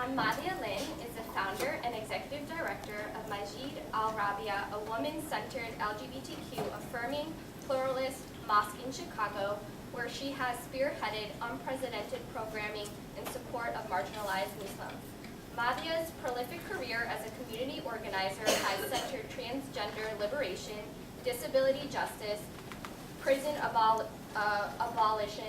I'm Madhia Lynn, is the founder and Executive Director of Masjid, al-Rabia, a woman-centered LGBTQ affirming pluralist mosque in Chicago, where she has spearheaded unprecedented programming in support of marginalized Muslims. Madhia's prolific career as a community organizer has centered transgender liberation, disability justice, prison abolition,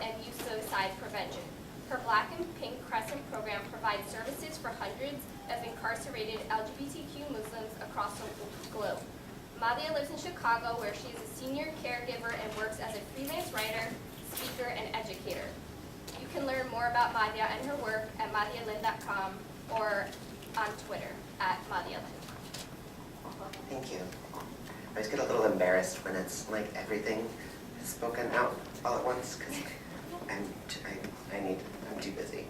and youth suicide prevention. Her Black and Pink Crescent program provides services for hundreds of incarcerated LGBTQ Muslims across the globe. Madhia lives in Chicago, where she is a senior caregiver and works as a freelance writer, speaker, and educator. You can learn more about Madhia and her work at madhialynn.com or on Twitter at Madhia Lynn. Thank you. I always get a little embarrassed when it's like everything is spoken out all at once because I'm too busy.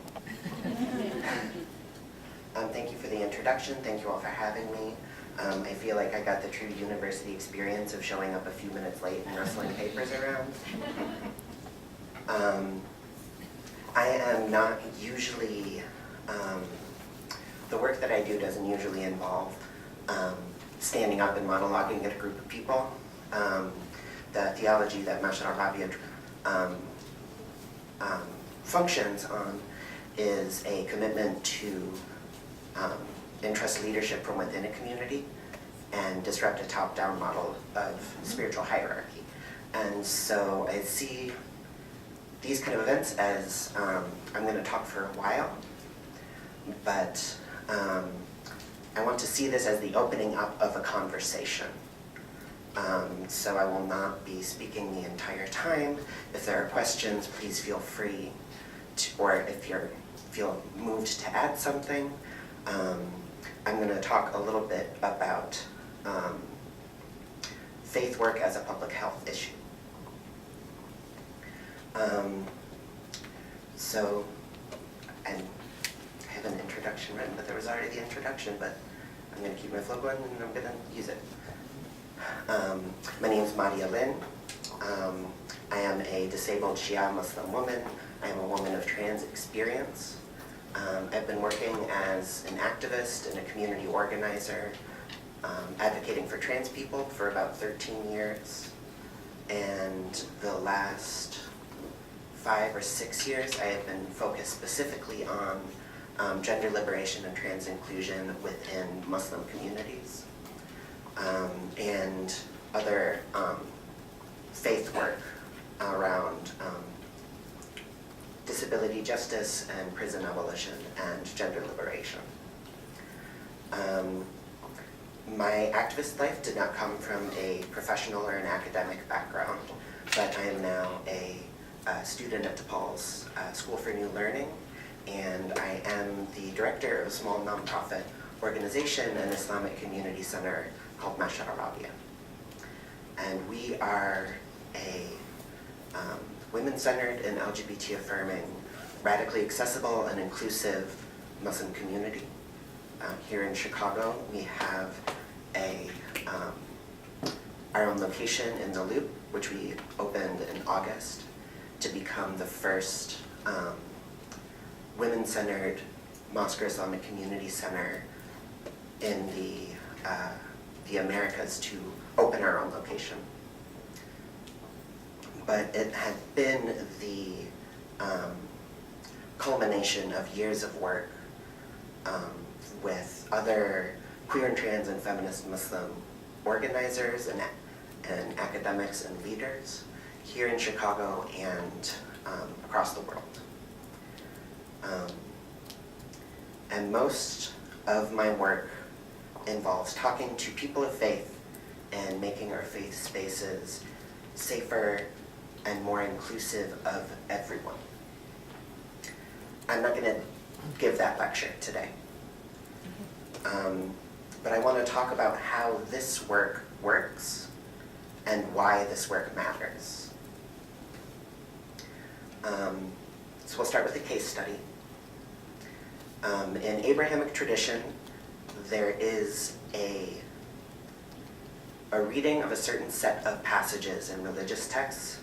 Thank you for the introduction. Thank you all for having me. I feel like I got the true university experience of showing up a few minutes late and rustling papers around. I am not usually, the work that I do doesn't usually involve standing up and monologuing at a group of people. The theology that Masjid al-Rabia functions on is a commitment to entrust leadership from within a community and disrupt a top-down model of spiritual hierarchy. And so I see these kind of events as, I'm going to talk for a while, but I want to see this as the opening up of a conversation. So I will not be speaking the entire time. If there are questions, please feel free to, or if you feel moved to add something. I'm going to talk a little bit about faith work as a public health issue. So, and I have an introduction written, but there was already the introduction, but I'm going to keep my flow going and I'm going to use it. My name is Madhia Lynn. I am a disabled Shia Muslim woman. I am a woman of trans experience. I've been working as an activist and a community organizer, advocating for trans people for about 13 years. And the last 5 or 6 years, I have been focused specifically on gender liberation and trans inclusion within Muslim communities, and other faith work around disability justice and prison abolition and gender liberation. My activist life did not come from a professional or an academic background, but I am now a student at DePaul's School for New Learning, and I am the director of a small nonprofit organization, an Islamic community center called Masjid al-Rabia. And we are a women-centered and LGBT affirming, radically accessible and inclusive Muslim community. Here in Chicago, we have our own location in the Loop, which we opened in August to become the first women-centered mosque or Islamic community center in the Americas to open our own location. But it had been the culmination of years of work with other queer and trans and feminist Muslim organizers and academics and leaders here in Chicago and across the world. And most of my work involves talking to people of faith and making our faith spaces safer and more inclusive of everyone. I'm not going to give that lecture today. But I want to talk about how this work works and why this work matters. So we'll start with a case study. In Abrahamic tradition, there is a reading of a certain set of passages in religious texts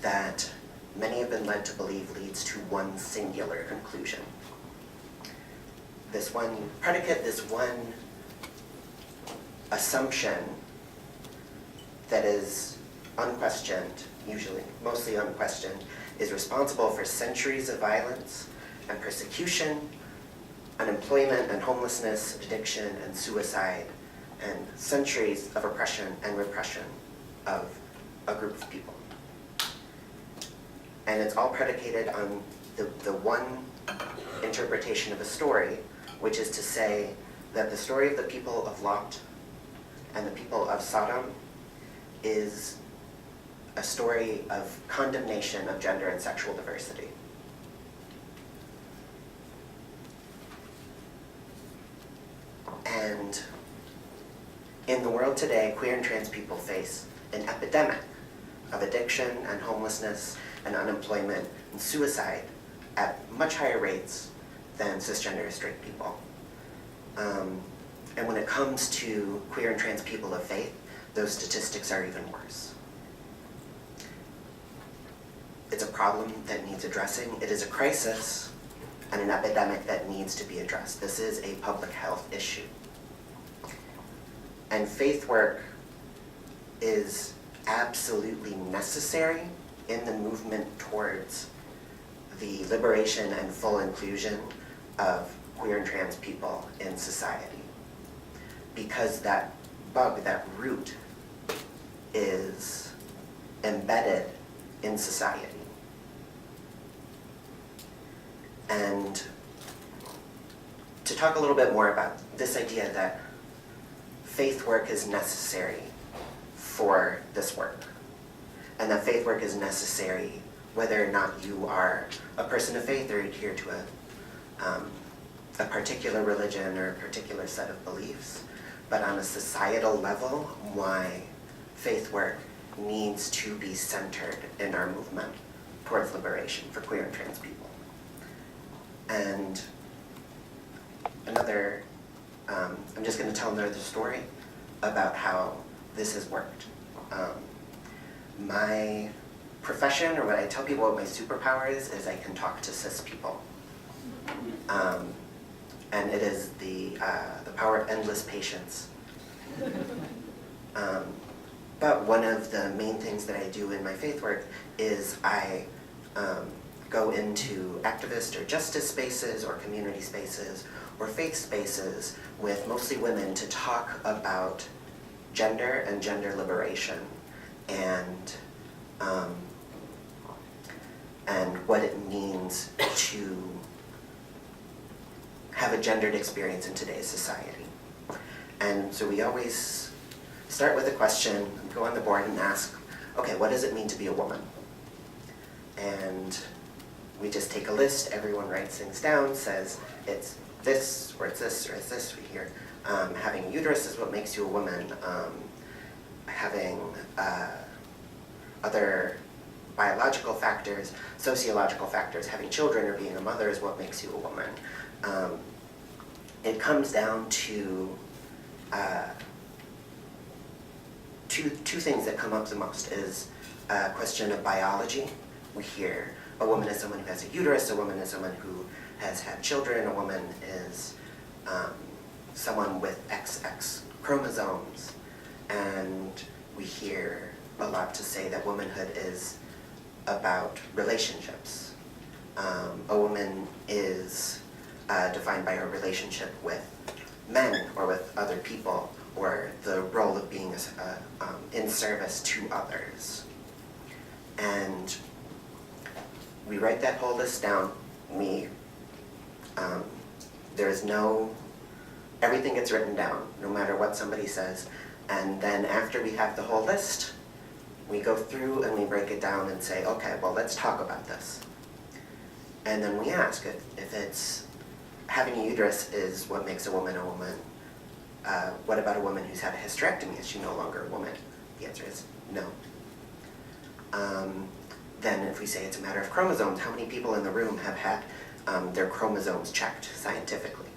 that many have been led to believe leads to one singular conclusion. this one predicate, this one assumption that is unquestioned, usually, mostly unquestioned, is responsible for centuries of violence and persecution, unemployment and homelessness, addiction and suicide, and centuries of oppression and repression of a group of people. And it's all predicated on the one interpretation of a story, which is to say that the story of the people of Lot and the people of Sodom is a story of condemnation of gender and sexual diversity. And in the world today, queer and trans people face an epidemic of addiction and homelessness and unemployment and suicide at much higher rates than cisgender or straight people. And when it comes to queer and trans people of faith, those statistics are even worse. It's a problem that needs addressing. It is a crisis and an epidemic that needs to be addressed. This is a public health issue. And faith work is absolutely necessary in the movement towards the liberation and full inclusion of queer and trans people in society. Because that bug, that root, is embedded in society. And to talk a little bit more about this idea that faith work is necessary for this work, and that faith work is necessary whether or not you are a person of faith or adhere to a particular religion or a particular set of beliefs, but on a societal level, why faith work needs to be centered in our movement towards liberation for queer and trans people. And another, I'm just going to tell another story about how this has worked. My profession, or what I tell people what my superpower is I can talk to cis people. And it is the power of endless patience. But one of the main things that I do in my faith work is I go into activist or justice spaces or community spaces or faith spaces with mostly women to talk about gender and gender liberation and what it means to have a gendered experience in today's society. And so we always start with a question, go on the board and ask, okay, what does it mean to be a woman? And we just take a list, everyone writes things down, says it's this, or it's this, or it's this. We hear having a uterus is what makes you a woman. Having other biological factors, sociological factors, having children or being a mother is what makes you a woman. It comes down to two things that come up the most is a question of biology. We hear a woman is someone who has a uterus, a woman is someone who has had children, a woman is someone with XX chromosomes. And we hear a lot to say that womanhood is about relationships. A woman is defined by her relationship with men or with other people, or the role of being in service to others. And we write that whole list down. Everything gets written down, no matter what somebody says. And then after we have the whole list, we go through and we break it down and say, okay, well, let's talk about this. And then we ask if it's having a uterus is what makes a woman, what about a woman who's had a hysterectomy? Is she no longer a woman? The answer is no. Then if we say it's a matter of chromosomes, how many people in the room have had their chromosomes checked scientifically?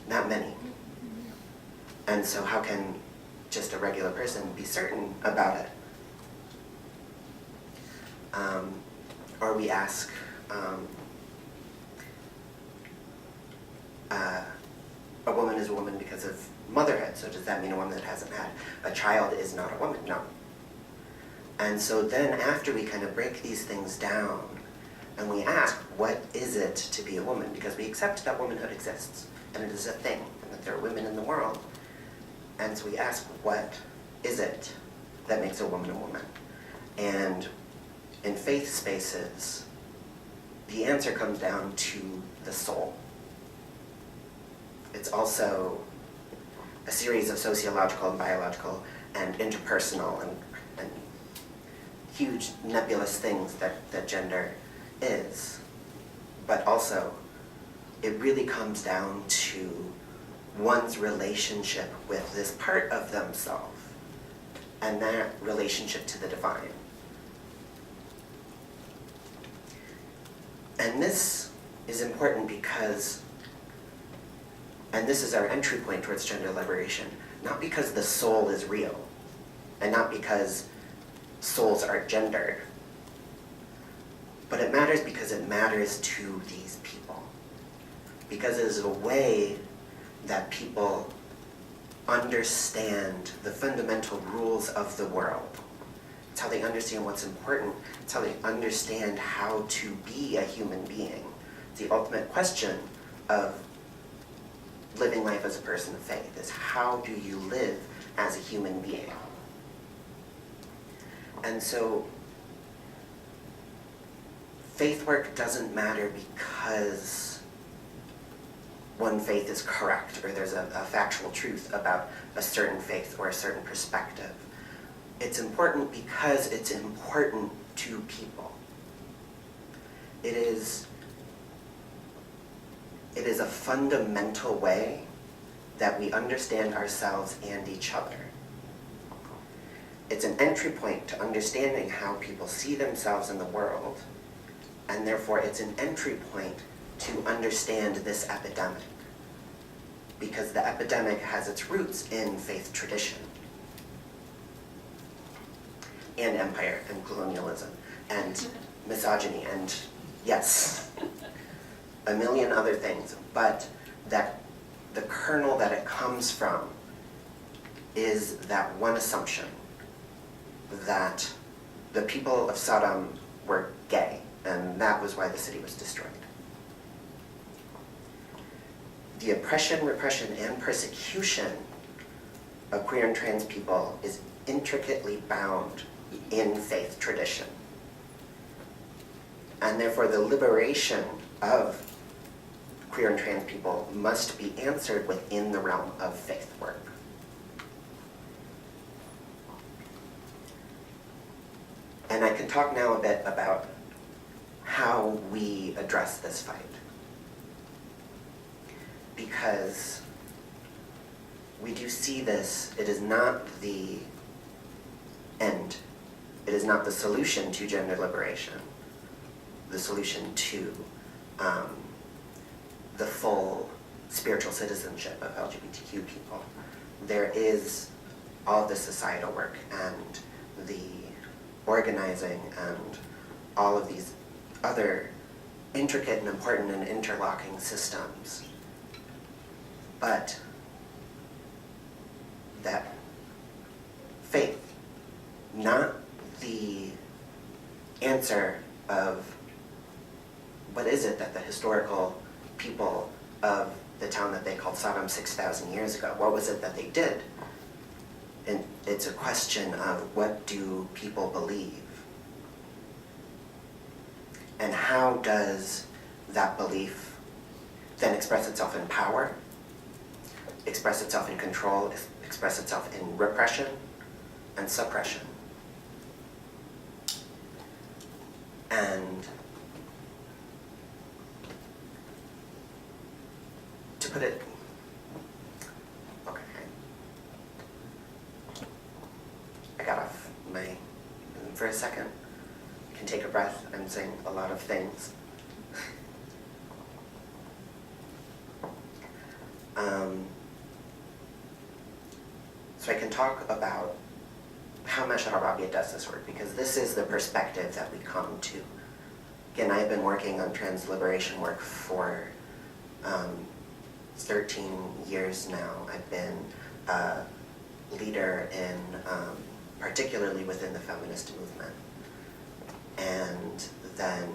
Not many. And so how can just a regular person be certain about it? Or we ask, a woman is a woman because of motherhood. So does that mean a woman that hasn't had a child is not a woman? No. And so then after we kind of break these things down and we ask, what is it to be a woman? Because we accept that womanhood exists and it is a thing and that there are women in the world. And so we ask, what is it that makes a woman a woman? And in faith spaces, the answer comes down to the soul. It's also a series of sociological and biological and interpersonal and huge nebulous things that gender is. But also, it really comes down to one's relationship with this part of themselves and that relationship to the divine. And this is important because, and this is our entry point towards gender liberation, not because the soul is real, and not because souls are gendered, but it matters because it matters to these people. Because it is a way that people understand the fundamental rules of the world. It's how they understand what's important. It's how they understand how to be a human being. It's the ultimate question of living life as a person of faith, is how do you live as a human being? And so faith work doesn't matter because one faith is correct or there's a factual truth about a certain faith or a certain perspective. It's important because it's important to people. It is a fundamental way that we understand ourselves and each other. It's an entry point to understanding how people see themselves in the world, and therefore it's an entry point to understand this epidemic, because the epidemic has its roots in faith tradition, and empire, and colonialism, and misogyny, and yes, a million other things, but that the kernel that it comes from is that one assumption that the people of Sodom were gay, and that was why the city was destroyed. The oppression, repression, and persecution of queer and trans people is intricately bound in faith tradition. And therefore the liberation of queer and trans people must be answered within the realm of faith work. And I can talk now a bit about how we address this fight. Because we do see this, it is not the end. It is not the solution to gender liberation, the solution to the full spiritual citizenship of LGBTQ people. There is all the societal work and the organizing and all of these other intricate and important and interlocking systems. But that faith, not the answer of what is it that the historical people of the town that they called Sodom 6,000 years ago, what was it that they did? And it's a question of what do people believe? And how does that belief then express itself in power, express itself in control, express itself in repression and suppression? And to put it, okay, I got off for a second. I can take a breath. I'm saying a lot of things. So I can talk about how Masjid al-Rabia does this work, because this is the perspective that we come to. Again, I've been working on trans liberation work for 13 years now, I've been a leader in, particularly within the feminist movement. And then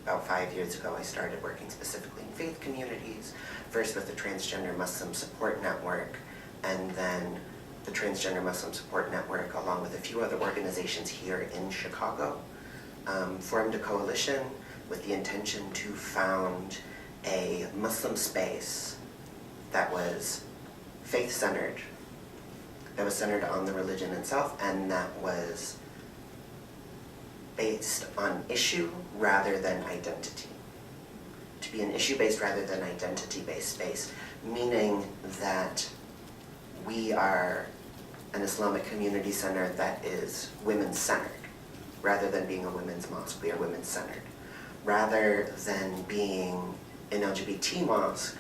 about 5 years ago, I started working specifically in faith communities, first with the Transgender Muslim Support Network, and then the Transgender Muslim Support Network, along with a few other organizations here in Chicago, formed a coalition with the intention to found a Muslim space that was faith-centered, that was centered on the religion itself, and that was based on issue rather than identity. To be an issue-based rather than identity-based space, meaning that we are an Islamic community center that is women-centered. Rather than being a women's mosque, we are women-centered. Rather than being an LGBT mosque,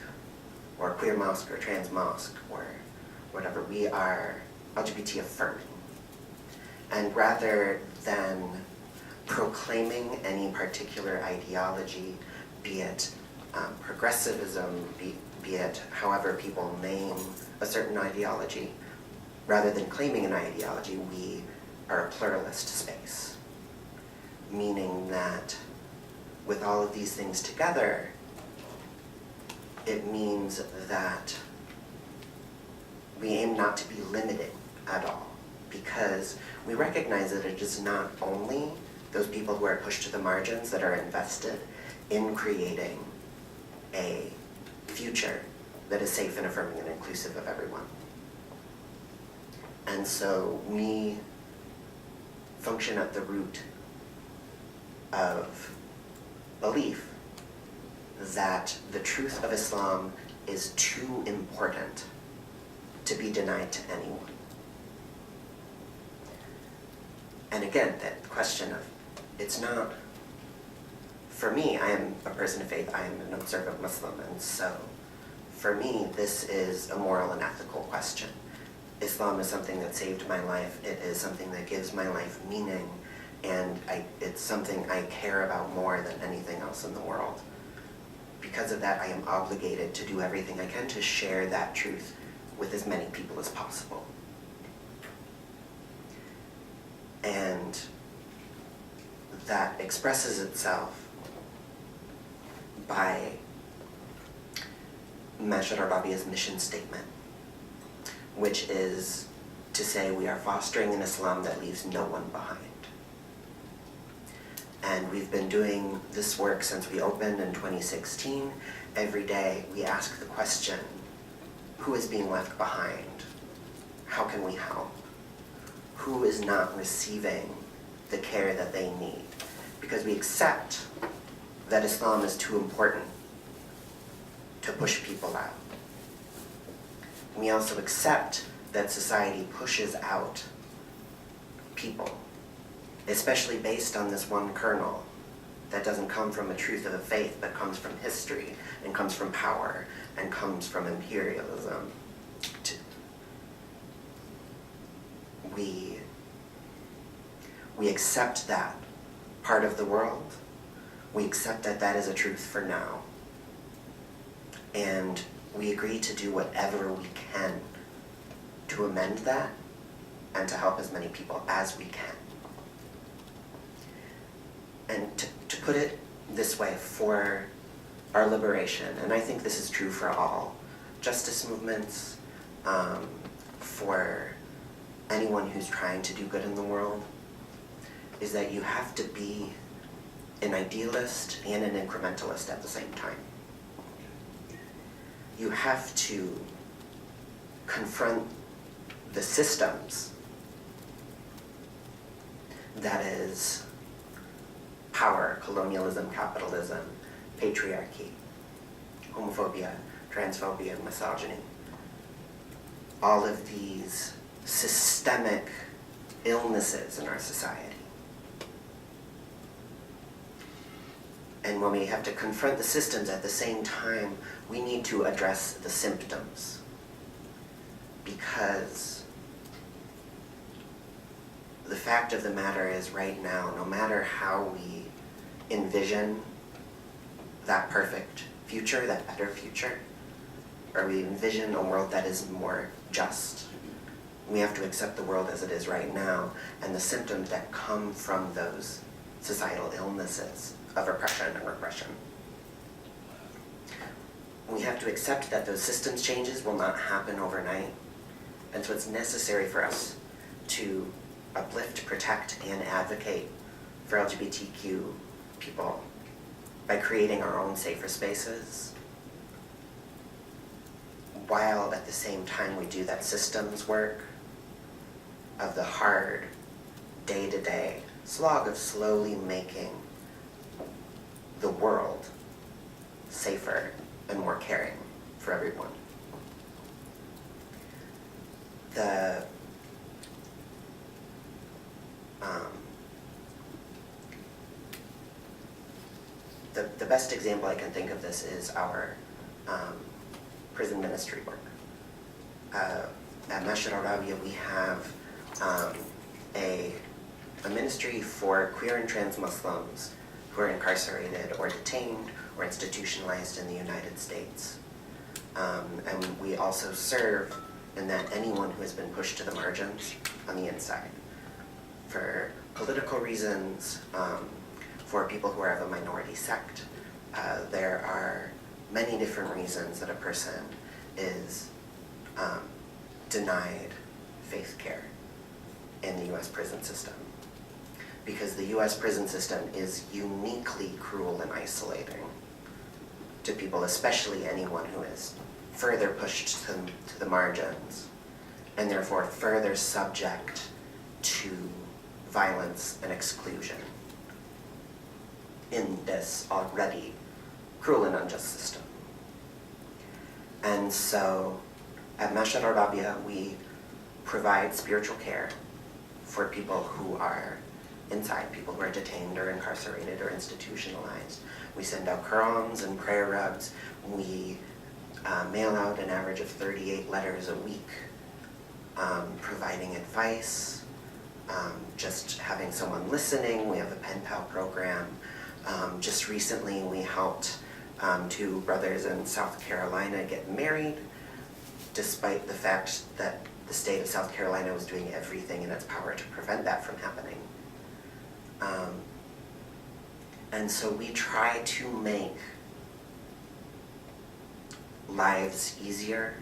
or queer mosque, or trans mosque, or whatever, we are LGBT affirming. And rather than proclaiming any particular ideology, be it progressivism, be it however people name a certain ideology, rather than claiming an ideology, we are a pluralist space. Meaning that with all of these things together, it means that we aim not to be limited at all, because we recognize that it is not only those people who are pushed to the margins that are invested in creating a future that is safe and affirming and inclusive of everyone. And so we function at the root of belief that the truth of Islam is too important to be denied to anyone. And again, that question of, it's not, for me, I am a person of faith, I am an observant Muslim, and so for me, this is a moral and ethical question. Islam is something that saved my life, it is something that gives my life meaning, and it's something I care about more than anything else in the world. Because of that, I am obligated to do everything I can to share that truth with as many people as possible. And that expresses itself by Masjid al-Rabia's mission statement, which is to say we are fostering an Islam that leaves no one behind. And we've been doing this work since we opened in 2016. Every day we ask the question, who is being left behind? How can we help? Who is not receiving the care that they need? Because we accept that Islam is too important to push people out. We also accept that society pushes out people, especially based on this one kernel that doesn't come from a truth of the faith, but comes from history, and comes from power, and comes from imperialism. We accept that part of the world. We accept that that is a truth for now. And we agree to do whatever we can to amend that and to help as many people as we can. And to put it this way, for our liberation, and I think this is true for all justice movements, for anyone who's trying to do good in the world, is that you have to be an idealist and an incrementalist at the same time. You have to confront the systems that is power, colonialism, capitalism, patriarchy, homophobia, transphobia, misogyny. All of these systemic illnesses in our society. And when we have to confront the systems at the same time, we need to address the symptoms. Because the fact of the matter is right now, no matter how we envision that perfect future, that better future, or we envision a world that is more just. We have to accept the world as it is right now and the symptoms that come from those societal illnesses of oppression and repression. We have to accept that those systems changes will not happen overnight, and so it's necessary for us to uplift, protect, and advocate for LGBTQ people by creating our own safer spaces, while at the same time we do that systems work of the hard, day-to-day slog of slowly making the world safer and more caring for everyone. The best example I can think of this is our prison ministry work. At Masjid al-Rabia, we have a ministry for queer and trans Muslims who are incarcerated or detained or institutionalized in the United States. And we also serve in that anyone who has been pushed to the margins on the inside for political reasons, for people who are of a minority sect. There are many different reasons that a person is denied faith care in the US prison system. Because the US prison system is uniquely cruel and isolating to people, especially anyone who is further pushed to the margins, and therefore further subject to violence and exclusion in this already cruel and unjust system. And so at Masjid al-Rabia, we provide spiritual care for people who are inside, people who are detained or incarcerated or institutionalized. We send out Qurans and prayer rugs. We mail out an average of 38 letters a week, providing advice, just having someone listening. We have a pen pal program. Just recently we helped two brothers in South Carolina get married, despite the fact that the state of South Carolina was doing everything in its power to prevent that from happening. And so we try to make lives easier,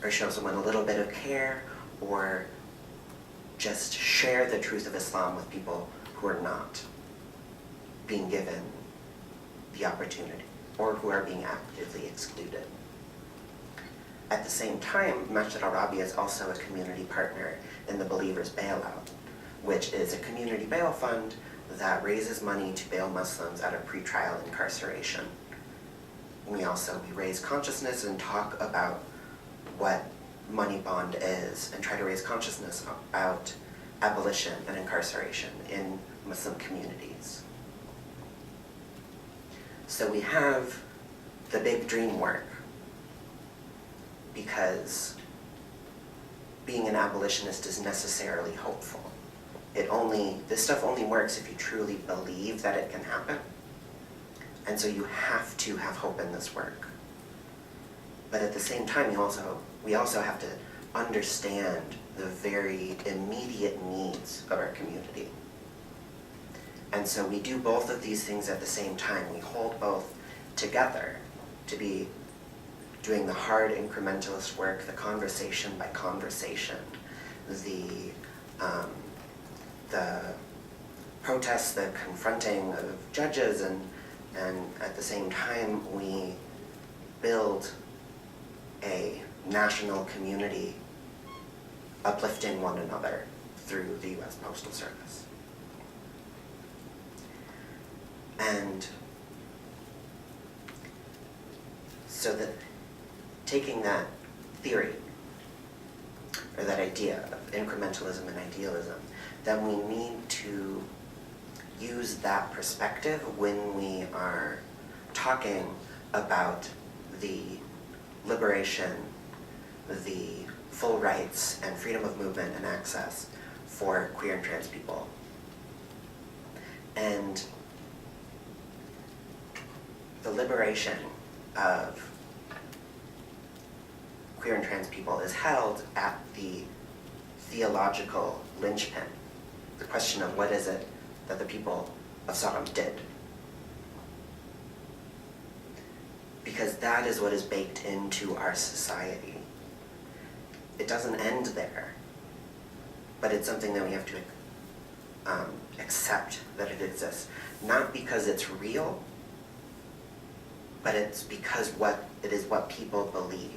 or show someone a little bit of care, or just share the truth of Islam with people who are not being given the opportunity, or who are being actively excluded. At the same time, Masjid al-Rabia is also a community partner in the Believers Bailout, which is a community bail fund that raises money to bail Muslims out of pretrial incarceration. We raise consciousness and talk about what money bond is, and try to raise consciousness about abolition and incarceration in Muslim communities. So we have the big dream work, because being an abolitionist is necessarily hopeful. This stuff only works if you truly believe that it can happen. And so you have to have hope in this work. But at the same time, we also have to understand the very immediate needs of our community. And so we do both of these things at the same time. We hold both together to be doing the hard incrementalist work, the conversation by conversation, the protests, the confronting of judges, and at the same time we build a national community uplifting one another through the US Postal Service. And so that taking that theory, or that idea of incrementalism and idealism, then we need to use that perspective when we are talking about the liberation, the full rights and freedom of movement and access for queer and trans people. And the liberation of queer and trans people is held at the theological linchpin, the question of what is it that the people of Sodom did. Because that is what is baked into our society. It doesn't end there, but it's something that we have to accept that it exists. Not because it's real, but it's because it is what people believe.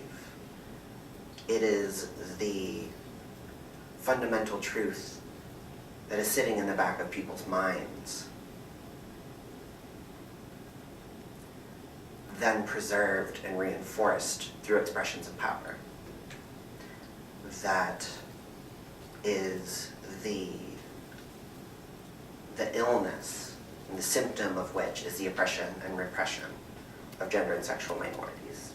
It is the fundamental truth that is sitting in the back of people's minds, then preserved and reinforced through expressions of power. That is the illness and the symptom of which is the oppression and repression of gender and sexual minorities.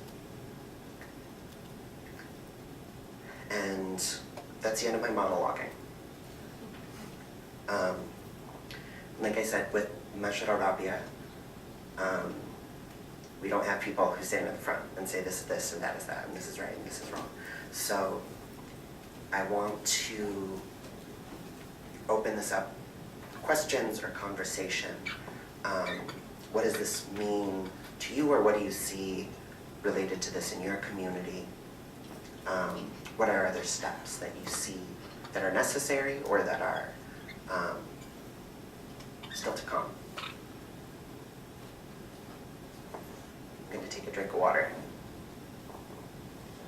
And that's the end of my monologuing. Like I said, with Masjid al-Rabia, we don't have people who stand in the front and say this is this and that is that and this is right and this is wrong. So I want to open this up, questions or conversation. What does this mean to you, or what do you see related to this in your community? What are other steps that you see that are necessary or that are still to come? I'm going to take a drink of water.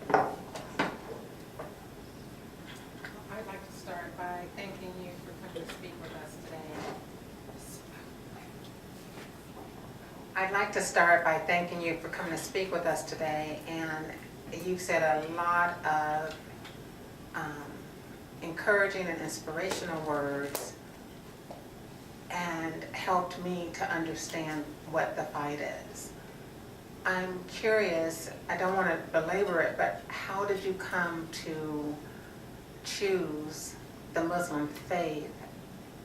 I'd like to start by thanking you for coming to speak with us today. And you said a lot of encouraging and inspirational words and helped me to understand what the fight is. I'm curious, I don't want to belabor it, but how did you come to choose the Muslim faith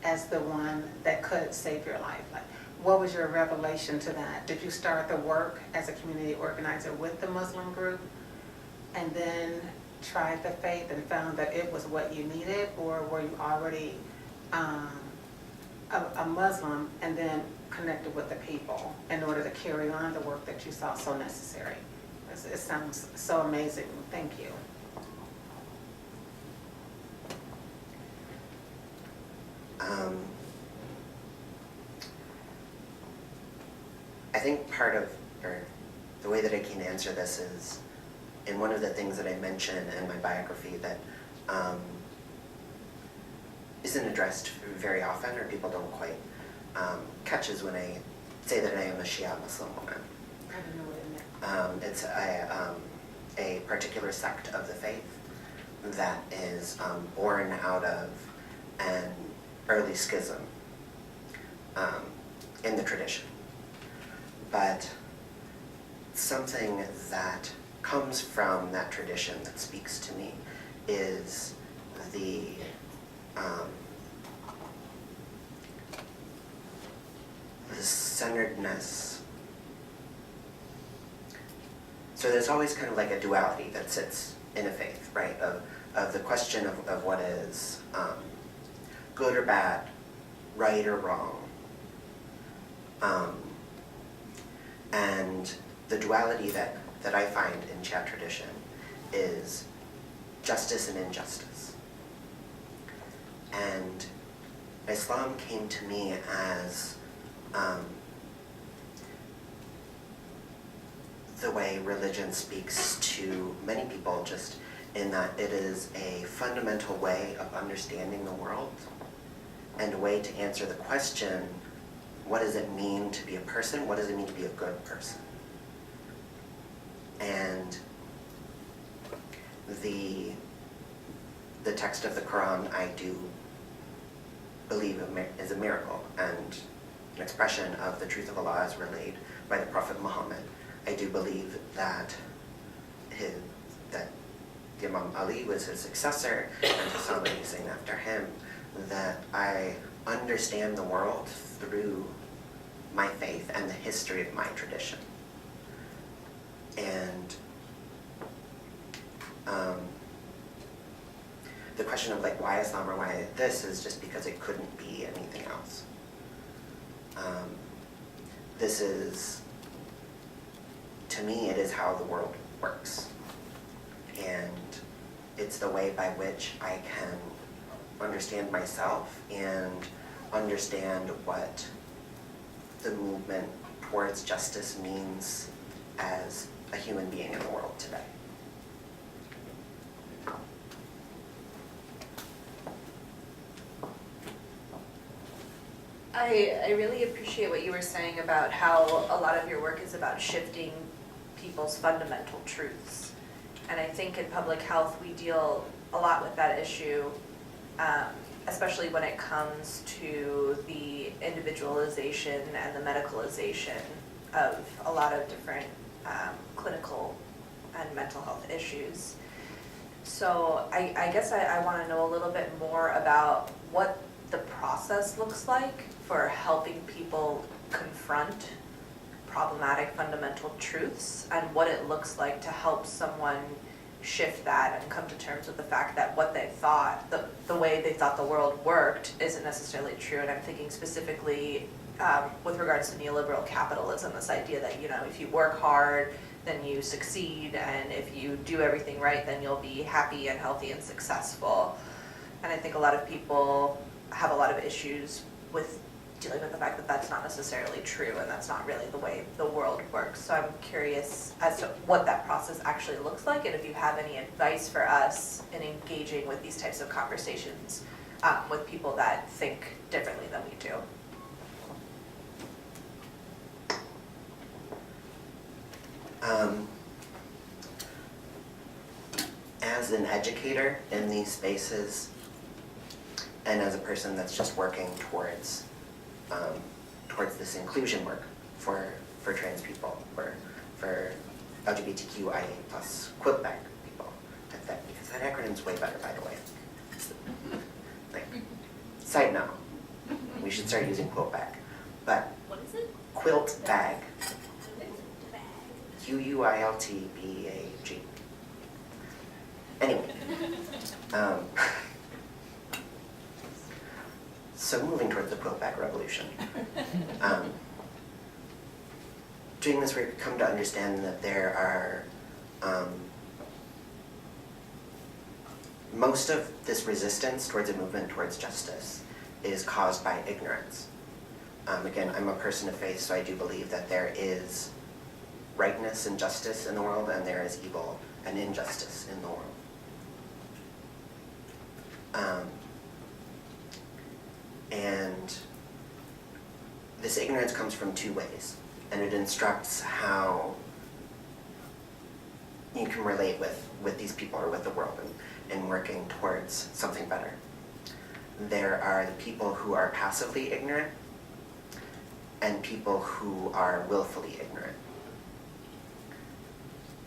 as the one that could save your life? Like, what was your revelation to that? Did you start the work as a community organizer with the Muslim group and then tried the faith and found that it was what you needed, or were you already a Muslim and then connected with the people in order to carry on the work that you saw so necessary? It sounds so amazing. Thank you. I think part of, or the way that I can answer this is, in one of the things that I mention in my biography that isn't addressed very often, or people don't quite catch, is when I say that I am a Shia Muslim woman. I don't know what it meant. It's a particular sect of the faith that is born out of an early schism in the tradition. But something that comes from that tradition that speaks to me is the centeredness. So there's always kind of like a duality that sits in a faith, right? Of the question of what is good or bad, right or wrong. And the duality that I find in Shia tradition is justice and injustice. And Islam came to me as the way religion speaks to many people, just in that it is a fundamental way of understanding the world and a way to answer the question, what does it mean to be a person? What does it mean to be a good person? And the text of the Quran, I do believe is a miracle and an expression of the truth of Allah as relayed by the Prophet Muhammad. I do believe that Imam Ali was his successor and Hassan Hussein after him, that I understand the world through my faith and the history of my tradition. And the question of like why Islam or why this is just because it couldn't be anything else. This is, to me, it is how the world works. And it's the way by which I can understand myself and understand what the movement towards justice means as a human being in the world today. I really appreciate what you were saying about how a lot of your work is about shifting people's fundamental truths. And I think in public health, we deal a lot with that issue, especially when it comes to the individualization and the medicalization of a lot of different clinical and mental health issues. So I guess I want to know a little bit more about what the process looks like for helping people confront problematic fundamental truths, and what it looks like to help someone shift that and come to terms with the fact that what they thought, the way they thought the world worked isn't necessarily true. And I'm thinking specifically with regards to neoliberal capitalism, this idea that, you know, if you work hard, then you succeed, and if you do everything right, then you'll be happy and healthy and successful. And I think a lot of people have a lot of issues with dealing with the fact that that's not necessarily true, and that's not really the way the world works. So I'm curious as to what that process actually looks like, and if you have any advice for us in engaging with these types of conversations with people that think differently than we do. As an educator in these spaces, and as a person that's just working towards this inclusion work for trans people, or for LGBTQIA plus Quebec people, because that acronym's way better, by the way. Like, side note, we should start using Quebec. But What is it? quilt bag, QUILTBAG. Anyway, so moving towards the quilt bag revolution. Doing this work, come to understand that there are most of this resistance towards a movement towards justice is caused by ignorance. Again, I'm a person of faith, so I do believe that there is rightness and justice in the world, and there is evil and injustice in the world. And this ignorance comes from two ways, and it instructs how you can relate with these people or with the world in working towards something better. There are the people who are passively ignorant and people who are willfully ignorant.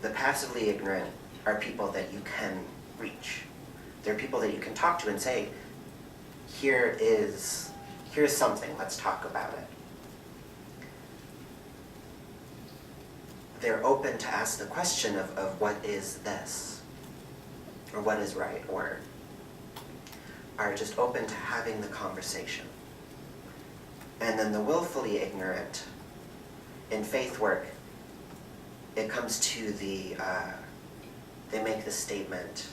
The passively ignorant are people that you can reach. They're people that you can talk to and say, here's something, let's talk about it. They're open to ask the question of what is this, or what is right, or are just open to having the conversation. And then the willfully ignorant, in faith work, it comes to they make the statement,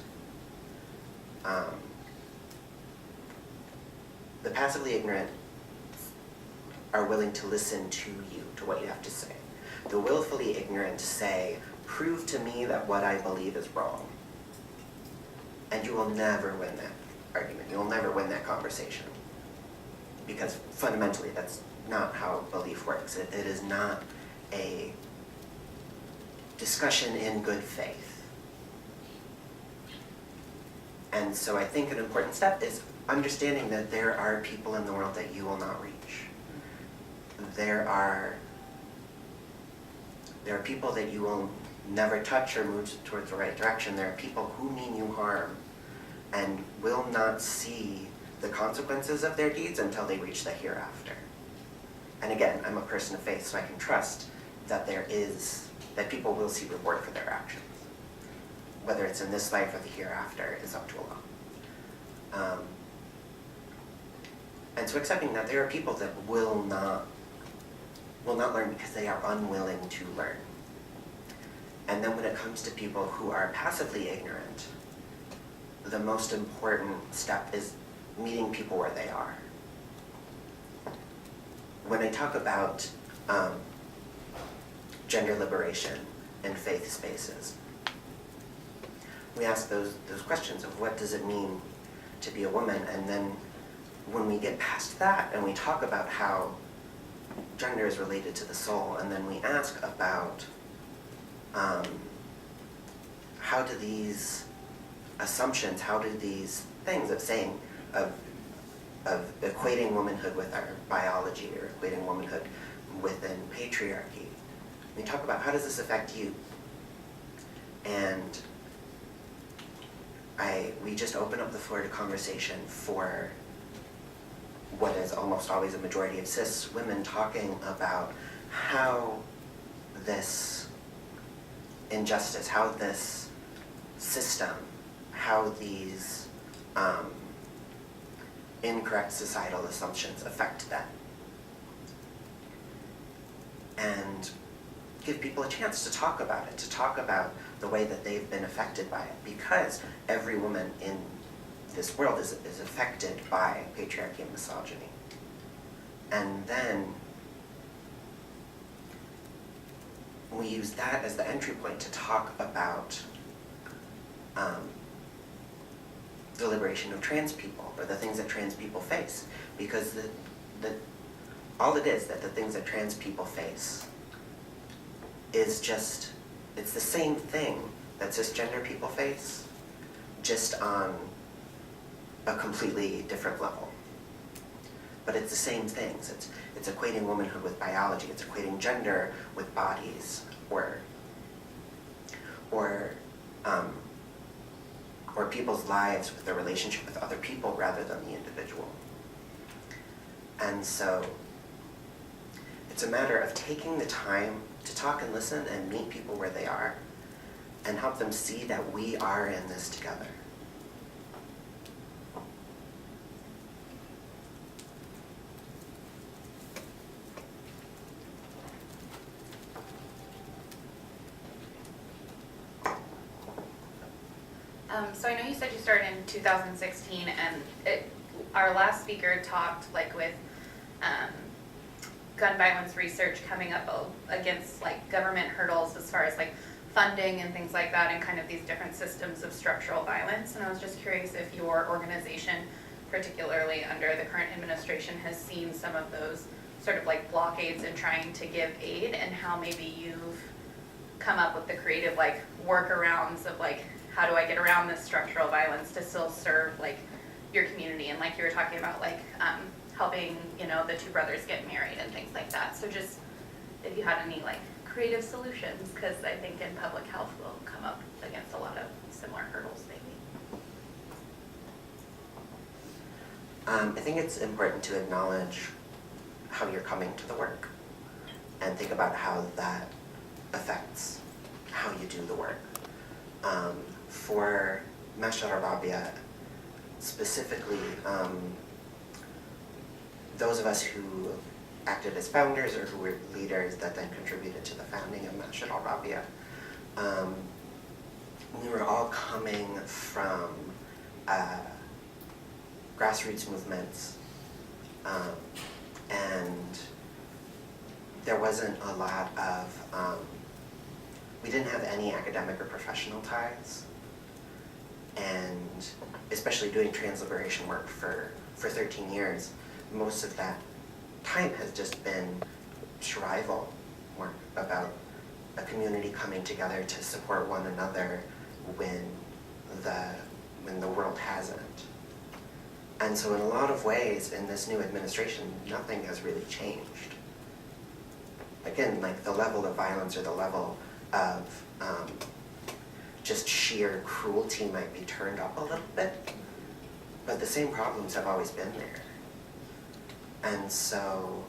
the passively ignorant are willing to listen to you, to what you have to say. The willfully ignorant say, prove to me that what I believe is wrong. And you will never win that argument. You will never win that conversation. Because fundamentally, that's not how belief works. It is not a discussion in good faith. And so I think an important step is understanding that there are people in the world that you will not reach. There are people that you will never touch or move towards the right direction. There are people who mean you harm and will not see the consequences of their deeds until they reach the hereafter. And again, I'm a person of faith, so I can trust that that people will see reward for their actions. whether it's in this life or the hereafter, is up to Allah. And so accepting that there are people that will not learn because they are unwilling to learn. And then when it comes to people who are passively ignorant, the most important step is meeting people where they are. When I talk about gender liberation in faith spaces, we ask those questions of what does it mean to be a woman, and then when we get past that and we talk about how gender is related to the soul, and then we ask about how do these assumptions, how do these things of saying, of equating womanhood with our biology or equating womanhood within patriarchy, we talk about how does this affect you? And we just open up the floor to conversation for what is almost always a majority of cis women talking about how this injustice, how this system, how these incorrect societal assumptions affect them. And give people a chance to talk about it, to talk about the way that they've been affected by it, because every woman in this world is affected by patriarchy and misogyny. And then we use that as the entry point to talk about the liberation of trans people, or the things that trans people face. Because all it is that the things that trans people face is just, it's the same thing that cisgender people face, just on a completely different level. But it's the same things. It's equating womanhood with biology. It's equating gender with bodies, or people's lives with their relationship with other people rather than the individual. And so it's a matter of taking the time to talk and listen and meet people where they are and help them see that we are in this together. So I know you said you started in 2016, and our last speaker talked like with gun violence research coming up against like government hurdles as far as like funding and things like that, and kind of these different systems of structural violence. And I was just curious if your organization, particularly under the current administration, has seen some of those sort of like blockades in trying to give aid, and how maybe you've come up with the creative like workarounds of like, how do I get around this structural violence to still serve like your community, and like you were talking about like helping, you know, the two brothers get married and things like that. So just if you had any like creative solutions, because I think in public health we'll come up against a lot of similar hurdles maybe. I think it's important to acknowledge how you're coming to the work and think about how that affects how you do the work. For Masjid al-Rabia specifically, those of us who acted as founders or who were leaders that then contributed to the founding of Masjid al-Rabia, we were all coming from grassroots movements, and there wasn't a lot of, we didn't have any academic or professional ties, and especially doing trans liberation work for 13 years, most of that time has just been survival work about a community coming together to support one another when the world hasn't. And so in a lot of ways, in this new administration, nothing has really changed. Again, like the level of violence or the level of just sheer cruelty might be turned up a little bit, but the same problems have always been there. And so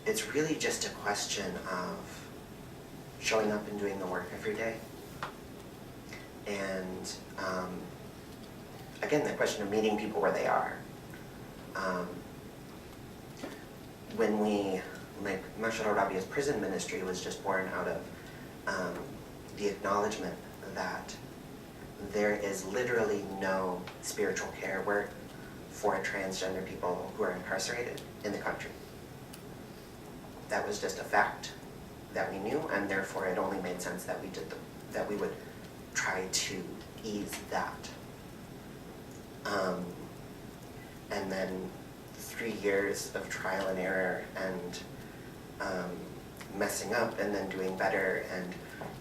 it's really just a question of showing up and doing the work every day. And again, the question of meeting people where they are. When we, like, Masjid al-Rabia's prison ministry was just born out of the acknowledgement that there is literally no spiritual care work for transgender people who are incarcerated in the country. That was just a fact that we knew, and therefore it only made sense that that we would try to ease that. And then 3 years of trial and error and messing up and then doing better and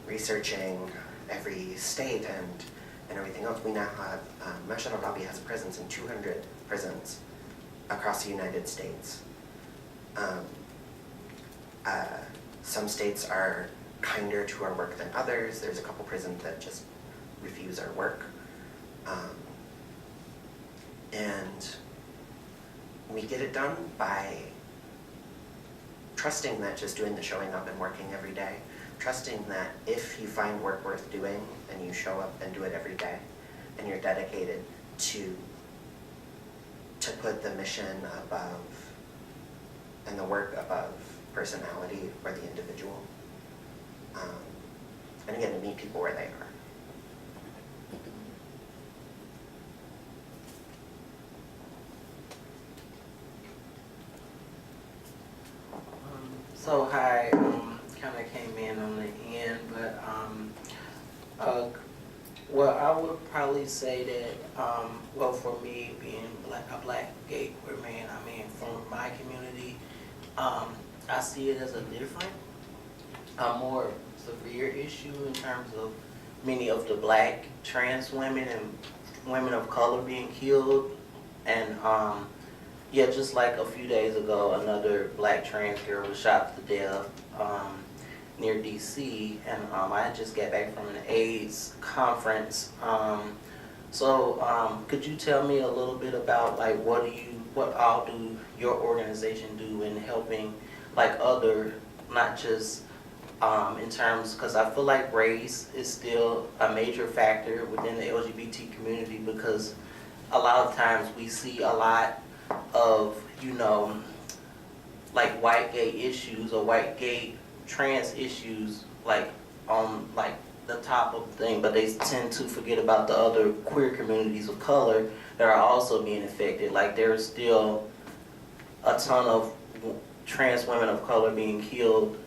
researching every state and everything else. We now have, Masjid al-Rabia has a presence in 200 prisons across the United States. Some states are kinder to our work than others. There's a couple prisons that just refuse our work. And we get it done by trusting that just doing the showing up and working every day, trusting that if you find work worth doing and you show up and do it every day and you're dedicated to put the mission above and the work above personality or the individual. And again, to meet people where they are. So hi, kind of came in on the end, but well, I would probably say that, well, for me being a black gay queer man, I mean, from my community, I see it as a different, a more severe issue in terms of many of the black trans women and women of color being killed, and yeah, just like a few days ago, another black trans girl was shot to death near DC, and I had just got back from an AIDS conference. So could you tell me a little bit about, like, what all do your organization do in helping, like, other, not just in terms, because I feel like race is still a major factor within the LGBT community, because a lot of times we see a lot of, you know, like white gay issues or white gay trans issues, like on like the top of the thing, but they tend to forget about the other queer communities of color that are also being affected. Like there's still a ton of trans women of color being killed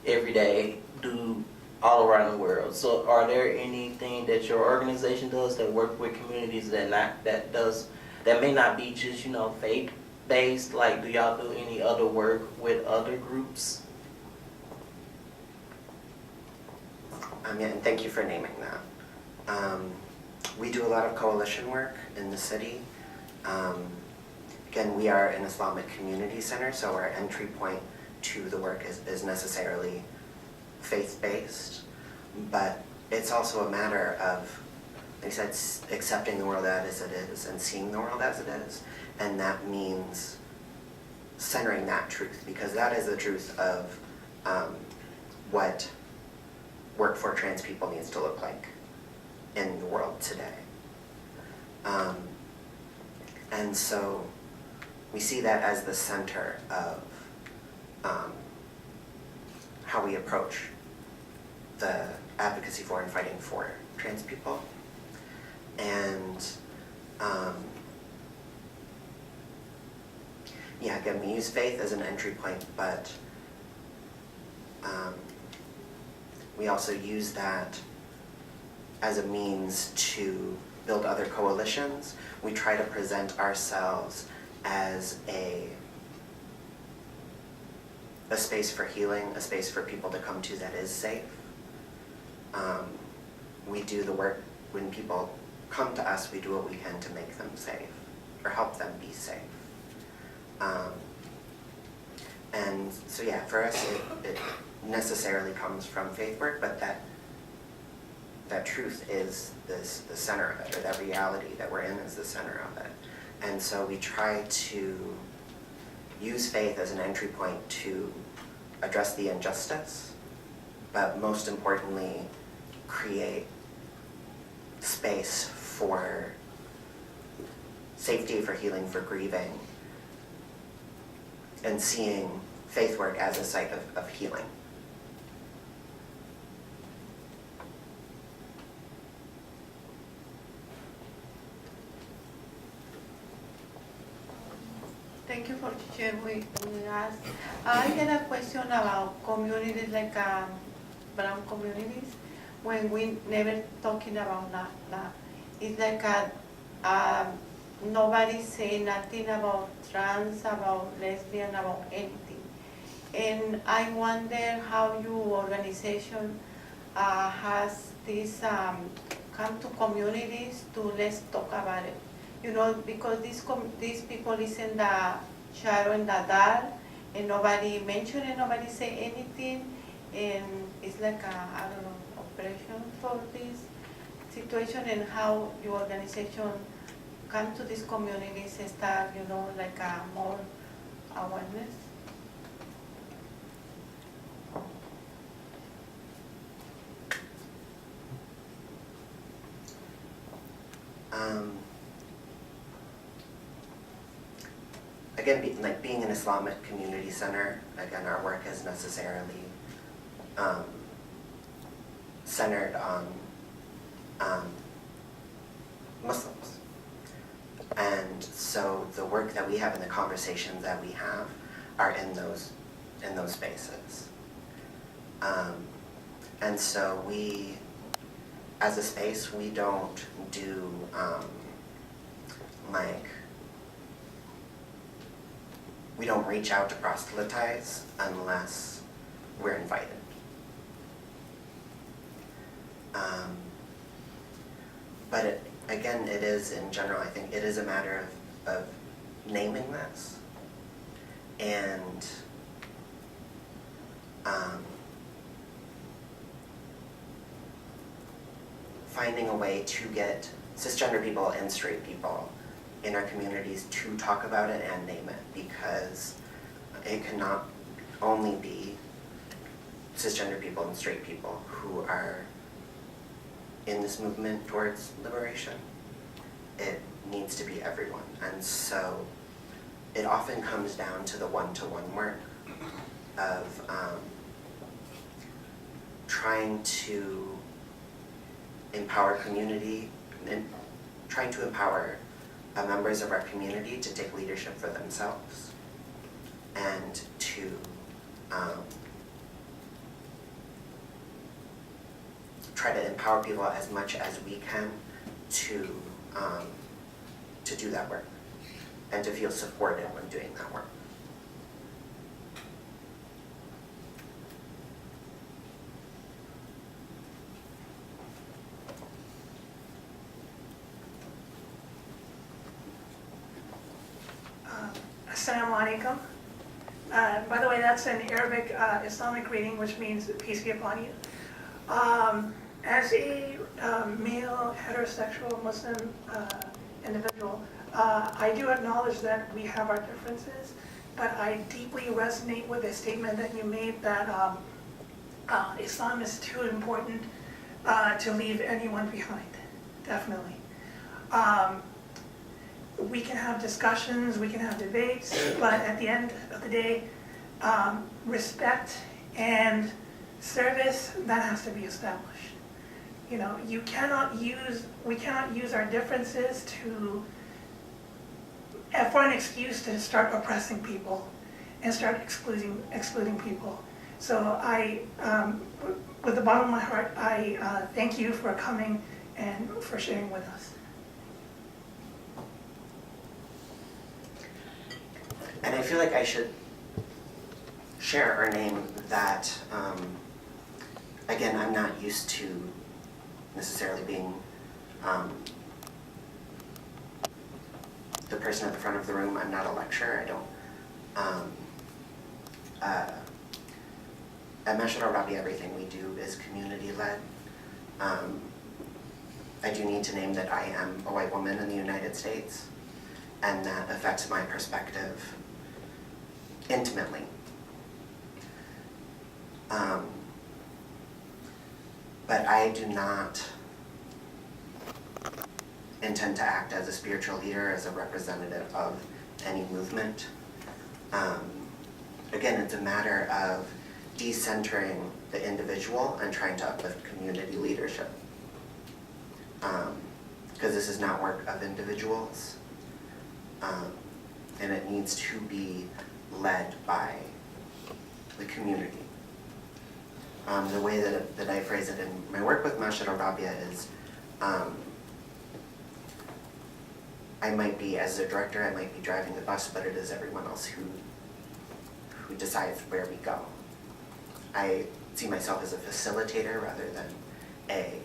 every day all around the world. So are there anything that your organization does that work with communities that may not be just, you know, faith based? Like, do y'all do any other work with other groups? Yeah, and thank you for naming that. We do a lot of coalition work in the city. Again, we are an Islamic community center, so our entry point to the work is necessarily faith-based, but it's also a matter of, like I said, accepting the world as it is and seeing the world as it is, and that means centering that truth, because that is the truth of what work for trans people needs to look like in the world today. And so we see that as the center of how we approach the advocacy for and fighting for trans people. And yeah, again, we use faith as an entry point, but we also use that as a means to build other coalitions. We try to present ourselves as a space for healing, a space for people to come to that is safe. We do the work when people come to us, we do what we can to make them safe or help them be safe. And so yeah, for us it necessarily comes from faith work, but that truth is the center of it, or that reality that we're in is the center of it. And so we try to use faith as an entry point to address the injustice, but most importantly, create space for safety, for healing, for grieving, and seeing faith work as a site of healing. Thank you for sharing with us. I had a question about communities like brown communities. When we never talking about that, it's like nobody say nothing about trans, about lesbian, about anything. And I wonder how your organization has this come to communities to let's talk about it. You know, because these people is in the shadow and the dark, and nobody mention it, nobody say anything, and it's like I don't know, oppression for this situation, and how your organization come to these communities and start, you know, like more awareness. Again, being an Islamic community center, again, our work is necessarily centered on Muslims. And so the work that we have and the conversations that we have are in those spaces. And so we, as a space, we don't do we don't reach out to proselytize unless we're invited. But again, it is, in general, I think it is a matter of naming this and finding a way to get cisgender people and straight people in our communities to talk about it and name it, because it cannot only be cisgender people and straight people who are in this movement towards liberation. It needs to be everyone. And so it often comes down to the one-to-one work of trying to empower community, and trying to empower members of our community to take leadership for themselves and to try to empower people as much as we can to do that work and to feel supported when doing that work. Assalamu alaikum. By the way, that's an Arabic Islamic greeting, which means peace be upon you. As a male heterosexual Muslim individual, I do acknowledge that we have our differences, but I deeply resonate with the statement that you made that Islam is too important to leave anyone behind, definitely. We can have discussions, we can have debates, but at the end of the day, respect and service, that has to be established. You know, we cannot use our differences for an excuse to start oppressing people and start excluding people. So with the bottom of my heart, I thank you for coming and for sharing with us. And I feel like I should share or name that, again, I'm not used to necessarily being the person at the front of the room. I'm not a lecturer. I don't. At Masjid al-Rabia, everything we do is community-led. I do need to name that I am a white woman in the United States, and that affects my perspective intimately. But I do not intend to act as a spiritual leader, as a representative of any movement. Again, it's a matter of decentering the individual and trying to uplift community leadership. Because this is not work of individuals, and it needs to be led by the community. The way that I phrase it in my work with Masjid al-Rabia is, I might be, as a director, I might be driving the bus, but it is everyone else who decides where we go. I see myself as a facilitator rather than a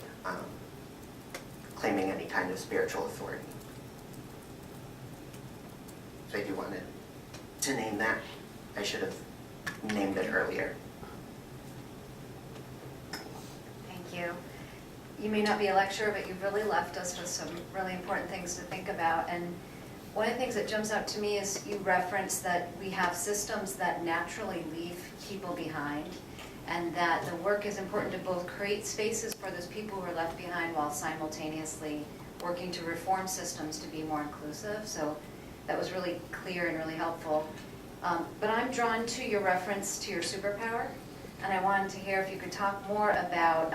claiming any kind of spiritual authority. So I do want to name that. I should have named it earlier. Thank you. You may not be a lecturer, but you've really left us with some really important things to think about. And one of the things that jumps out to me is you reference that we have systems that naturally leave people behind, and that the work is important to both create spaces for those people who are left behind while simultaneously working to reform systems to be more inclusive. So that was really clear and really helpful. But I'm drawn to your reference to your superpower, and I wanted to hear if you could talk more about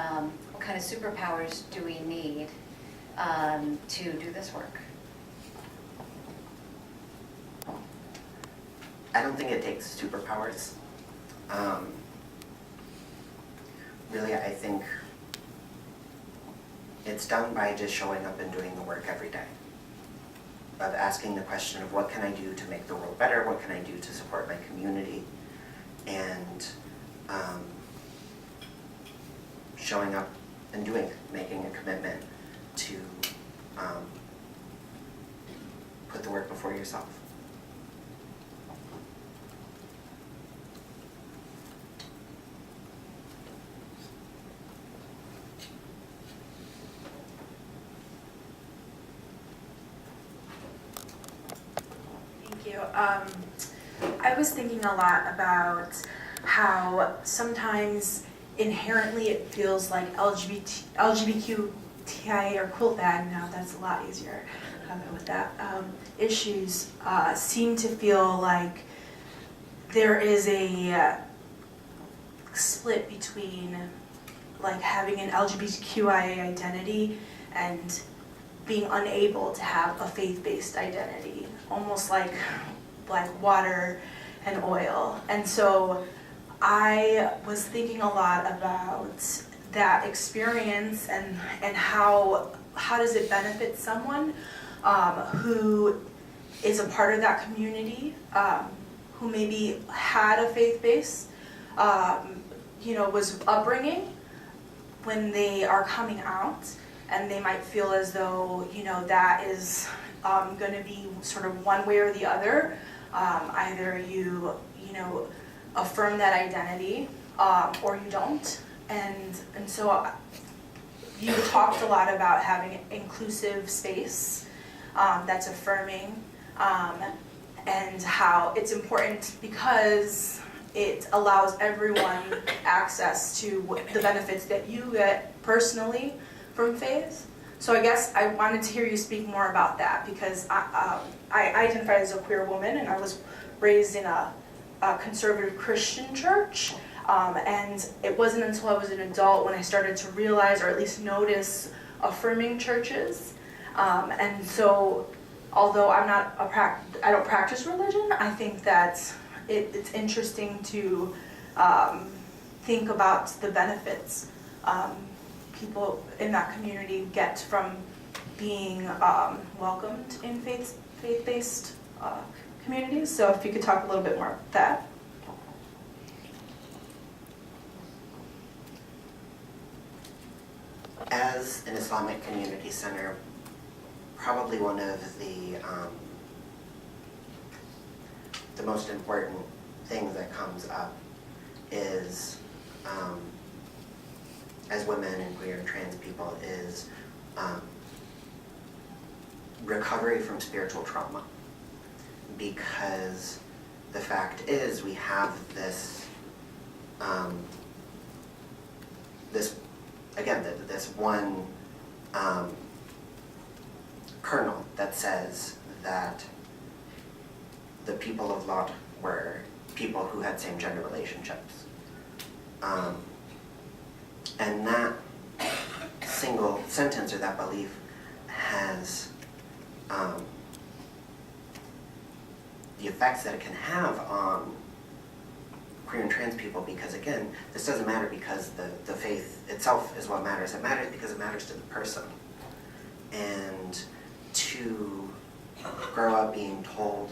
what kind of superpowers do we need to do this work? I don't think it takes superpowers. Really, I think it's done by just showing up and doing the work every day. Of asking the question of what can I do to make the world better, what can I do to support my community, and showing up and making a commitment to put the work before yourself. Thank you. I was thinking a lot about how sometimes inherently it feels like LGBTQIA or cool bag, now that's a lot easier with that, issues seem to feel like there is a split between like having an LGBTQIA identity and being unable to have a faith-based identity, almost like water and oil. And so I was thinking a lot about that experience and how does it benefit someone who is a part of that community, who maybe had a faith-based, was upbringing when they are coming out, and they might feel as though, that is going to be sort of one way or the other. Either you affirm that identity or you don't. And so you talked a lot about having an inclusive space that's affirming, and how it's important because it allows everyone access to the benefits that you get personally from faith. So I guess I wanted to hear you speak more about that, because I identify as a queer woman, and I was raised in a conservative Christian church, and it wasn't until I was an adult when I started to realize, or at least notice, affirming churches. And so, although I don't practice religion, I think that it's interesting to think about the benefits people in that community get from being welcomed in faith-based communities. So if you could talk a little bit more about that. As an Islamic community center, probably one of the most important things that comes up is, as women and queer and trans people, is recovery from spiritual trauma. Because the fact is, we have this one kernel that says that the people of Lot were people who had same-gender relationships. And that single sentence or that belief has the effects that it can have on queer and trans people, because again, this doesn't matter because the faith itself is what matters. It matters because it matters to the person. And to grow up being told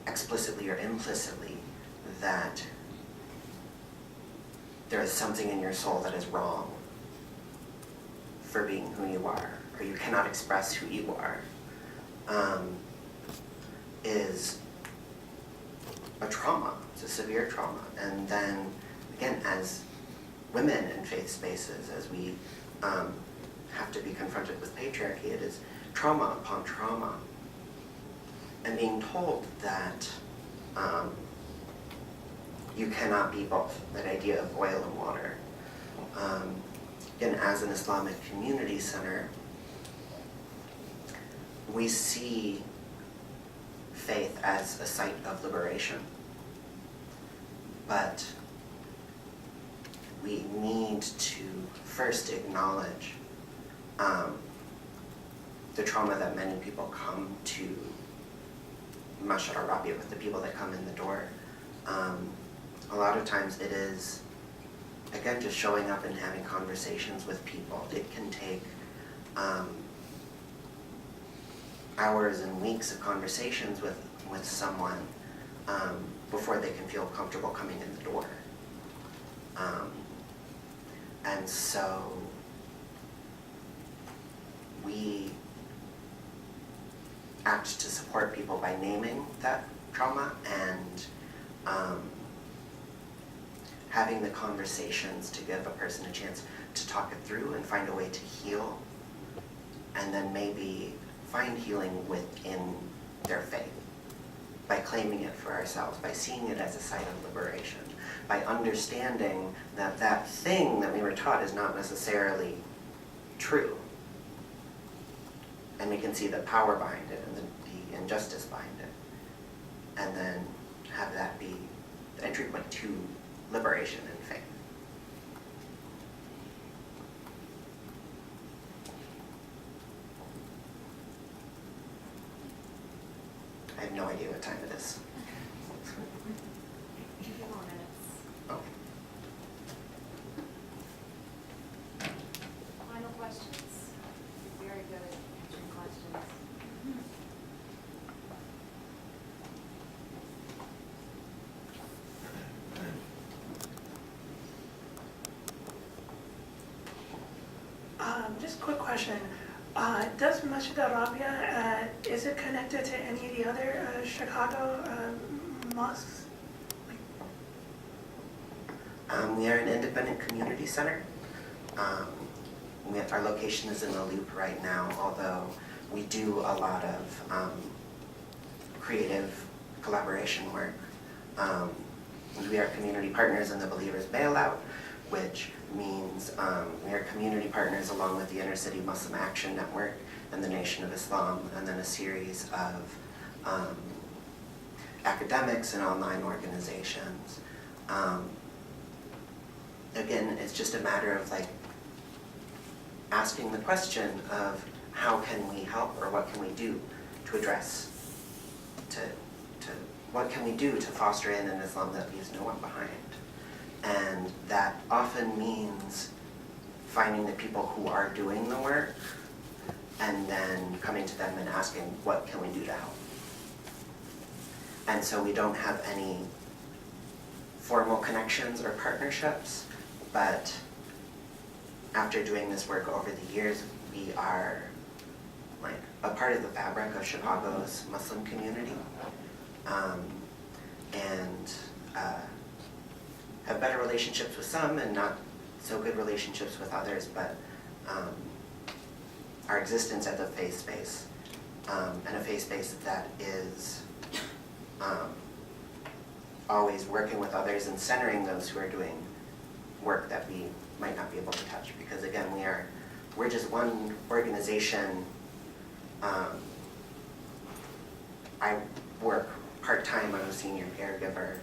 explicitly or implicitly that there is something in your soul that is wrong for being who you are, or you cannot express who you are, is a trauma. It's a severe trauma. And then, again, as women in faith spaces, as we have to be confronted with patriarchy, it is trauma upon trauma. And being told that you cannot be both, that idea of oil and water. Again, as an Islamic community center, we see faith as a site of liberation. But we need to first acknowledge the trauma that many people come to Masjid al-Rabia with, the people that come in the door. A lot of times it is, again, just showing up and having conversations with people. It can take hours and weeks of conversations with someone before they can feel comfortable coming in the door. And so we act to support people by naming that trauma and having the conversations to give a person a chance to talk it through and find a way to heal, and then maybe find healing within their faith by claiming it for ourselves, by seeing it as a site of liberation, by understanding that that thing that we were taught is not necessarily true. And we can see the power behind it and the injustice behind it. And then have that be the entry point to liberation and faith. I have no idea what time it is. A few more minutes. Oh. Final questions? You're very good at answering questions. Just a quick question. Does Masjid al-Rabia, is it connected to any of the other Chicago mosques? We are an independent community center. Our location is in the Loop right now, although we do a lot of creative collaboration work. We are community partners in the Believers Bailout, which means we are community partners along with the Inner City Muslim Action Network and the Nation of Islam, and then a series of academics and online organizations. Again, it's just a matter of like asking the question of how can we help, or what can we do to address, what can we do to foster in an Islam that leaves no one behind? And that often means finding the people who are doing the work and then coming to them and asking, what can we do to help? And so we don't have any formal connections or partnerships, but after doing this work over the years, we are like a part of the fabric of Chicago's Muslim community, and have better relationships with some and not so good relationships with others, but our existence at the faith space, and a faith space that is always working with others and centering those who are doing work that we might not be able to touch, because again, we're just one organization I work part-time. I'm a senior caregiver.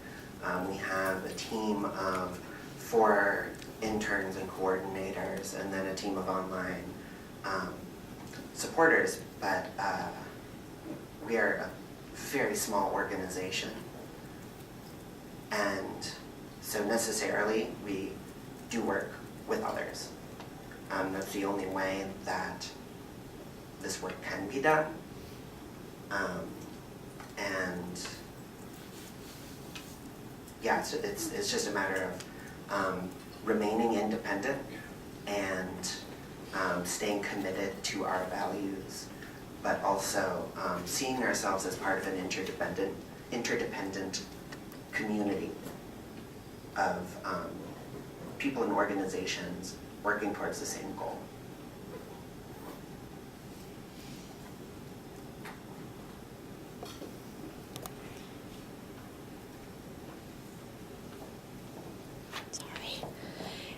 We have a team of 4 interns and coordinators, and then a team of online supporters, but we are a very small organization. And so necessarily, we do work with others. That's the only way that this work can be done. And yeah, so it's just a matter of remaining independent and staying committed to our values, but also seeing ourselves as part of an interdependent community of people and organizations working towards the same goal.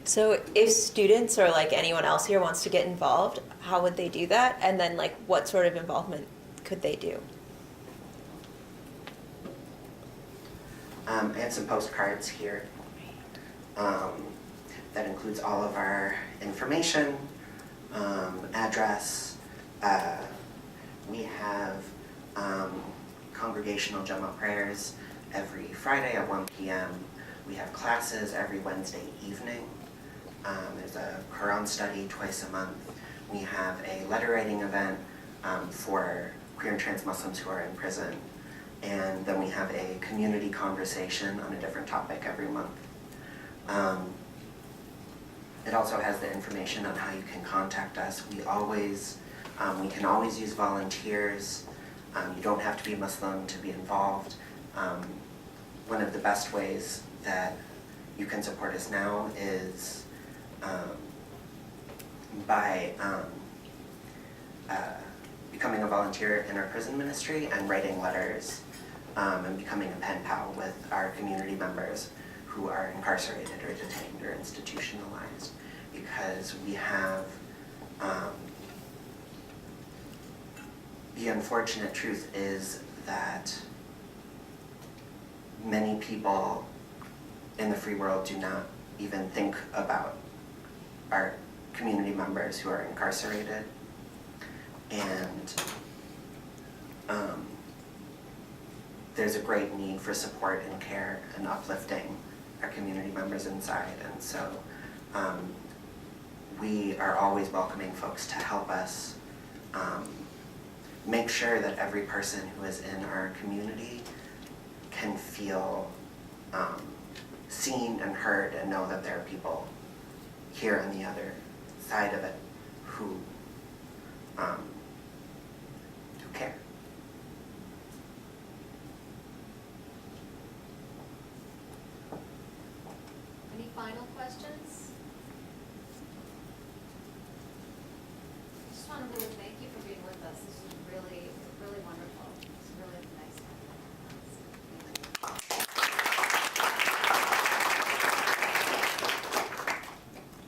So if students or like anyone else here wants to get involved, how would they do that? And then like what sort of involvement could they do? I have some postcards here that includes all of our information, address. We have congregational Jumu'ah prayers every Friday at 1 p.m. We have classes every Wednesday evening. There's a Quran study twice a month. We have a letter writing event for queer and trans Muslims who are in prison. And then we have a community conversation on a different topic every month. It also has the information on how you can contact us. We can always use volunteers. You don't have to be Muslim to be involved. One of the best ways that you can support us now is by becoming a volunteer in our prison ministry and writing letters and becoming a pen pal with our community members who are incarcerated or detained or institutionalized, because we have the unfortunate truth is that many people in the free world do not even think about our community members who are incarcerated. And there's a great need for support and care and uplifting our community members inside. And so we are always welcoming folks to help us make sure that every person who is in our community can feel seen and heard and know that there are people here on the other side of it who